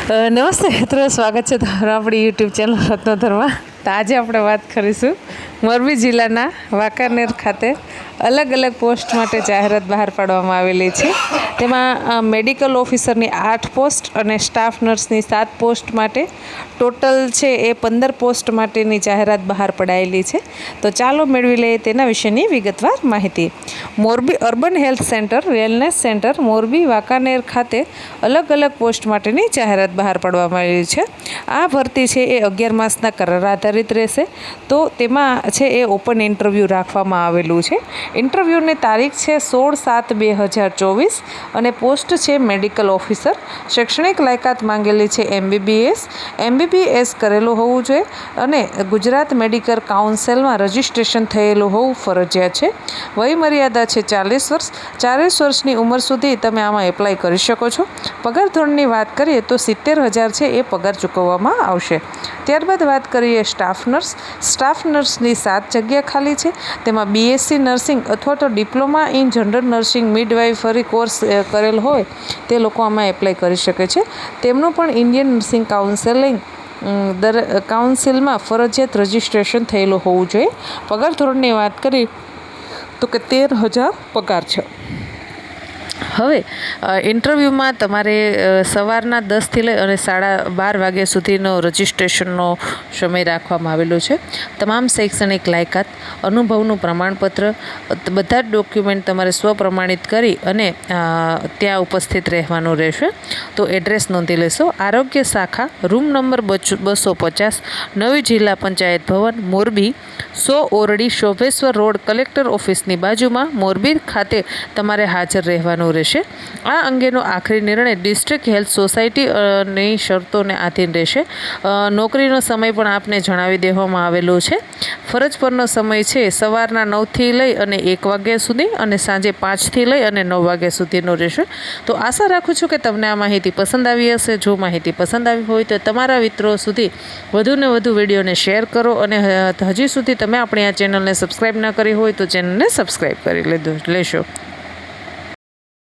નમસ્તે મિત્રો, સ્વાગત છે તમારું આપણી યુટ્યુબ ચેનલ રત્નોધરમાં. તો આજે આપણે વાત કરીશું મોરબી જિલ્લાના વાંકાનેર ખાતે અલગ અલગ પોસ્ટ માટે જાહેરાત બહાર પાડવામાં આવેલી છે. તેમાં મેડિકલ ઓફિસરની 8 પોસ્ટ અને સ્ટાફ નર્સની 7 પોસ્ટ માટે ટોટલ છે એ 15 પોસ્ટ માટેની જાહેરાત બહાર પડાયેલી છે. તો ચાલો મેળવી લઈએ તેના વિશેની વિગતવાર માહિતી. Morbi urban health centre wellness centre Morbi Wankaner ખાતે અલગ અલગ પોસ્ટ માટેની જાહેરાત બહાર પાડવામાં આવેલી છે. આ ભરતી છે એ 11 માસના કરાર આધારિત રહેશે. તો તેમાં છે એ ઓપન ઇન્ટરવ્યૂ રાખવામાં આવેલું છે. ઇન્ટરવ્યૂની તારીખ છે 16/7/2024 અને પોસ્ટ છે મેડિકલ ઓફિસર. શૈક્ષણિક લાયકાત માંગેલી છે MBBS કરેલું હોવું જોઈએ અને ગુજરાત મેડિકલ કાઉન્સિલમાં રજિસ્ટ્રેશન થયેલું હોવું ફરજિયાત છે. વયમર્યાદા છે 40 વર્ષ. 40 વર્ષની ઉંમર સુધી તમે આમાં એપ્લાય કરી શકો છો. પગાર ધોરણની વાત કરીએ તો 70,000 છે એ પગાર ચૂકવવામાં આવશે. ત્યારબાદ વાત કરીએ સ્ટાફ નર્સ. સ્ટાફ નર્સની 7 જગ્યા ખાલી છે. તેમાં BSc નર્સિંગ અથવા તો diploma in general nursing midwifery course કરેલ હોય તે લોકો આમાં એપ્લાય કરી શકે છે. તેમનું પણ ઇન્ડિયન નર્સિંગ કાઉન્સિલમાં ફરજિયાત રજિસ્ટ્રેશન થયેલું હોવું જોઈએ. પગાર ધોરણની વાત કરી તો કે 13,000 પગાર છે. હવે ઇન્ટરવ્યૂમાં તમારે સવારના 10થી લઈ અને 12:30 વાગ્યા સુધીનો રજિસ્ટ્રેશનનો સમય રાખવામાં આવેલો છે. તમામ શૈક્ષણિક લાયકાત, અનુભવનું પ્રમાણપત્ર, બધા જ ડોક્યુમેન્ટ તમારે સ્વપ્રમાણિત કરી અને ત્યાં ઉપસ્થિત રહેવાનું રહેશે. તો એડ્રેસ નોંધી લેશો. આરોગ્ય શાખા, રૂમ નંબર 250, નવી જિલ્લા પંચાયત ભવન, મોરબી 100 ઓરડી શોભેશ્વર રોડ, કલેક્ટર ઓફિસની બાજુમાં, મોરબી ખાતે તમારે હાજર રહેવાનું રહેશે. આ અંગેનો આખરી નિર્ણય ડિસ્ટ્રિક્ટ હેલ્થ સોસાયટીની શરતોને આધીન રહેશે. નોકરીનો સમય પણ આપને જણાવી દેવામાં આવેલો છે. ફરજ પરનો સમય છે સવારના 9થી લઈ અને 1 વાગ્યા સુધી અને સાંજે 5થી લઈ અને 9 વાગ્યા સુધીનો રહેશે. તો આશા રાખું છું કે તમને આ માહિતી પસંદ આવી હશે. જો માહિતી પસંદ આવી હોય તો તમારા મિત્રો સુધી વધુને વધુ વિડીયોને શેર કરો અને હજી સુધી તમે આપણી આ ચેનલને સબસ્ક્રાઈબ ન કરી હોય તો ચેનલને સબસ્ક્રાઈબ કરી લેશો.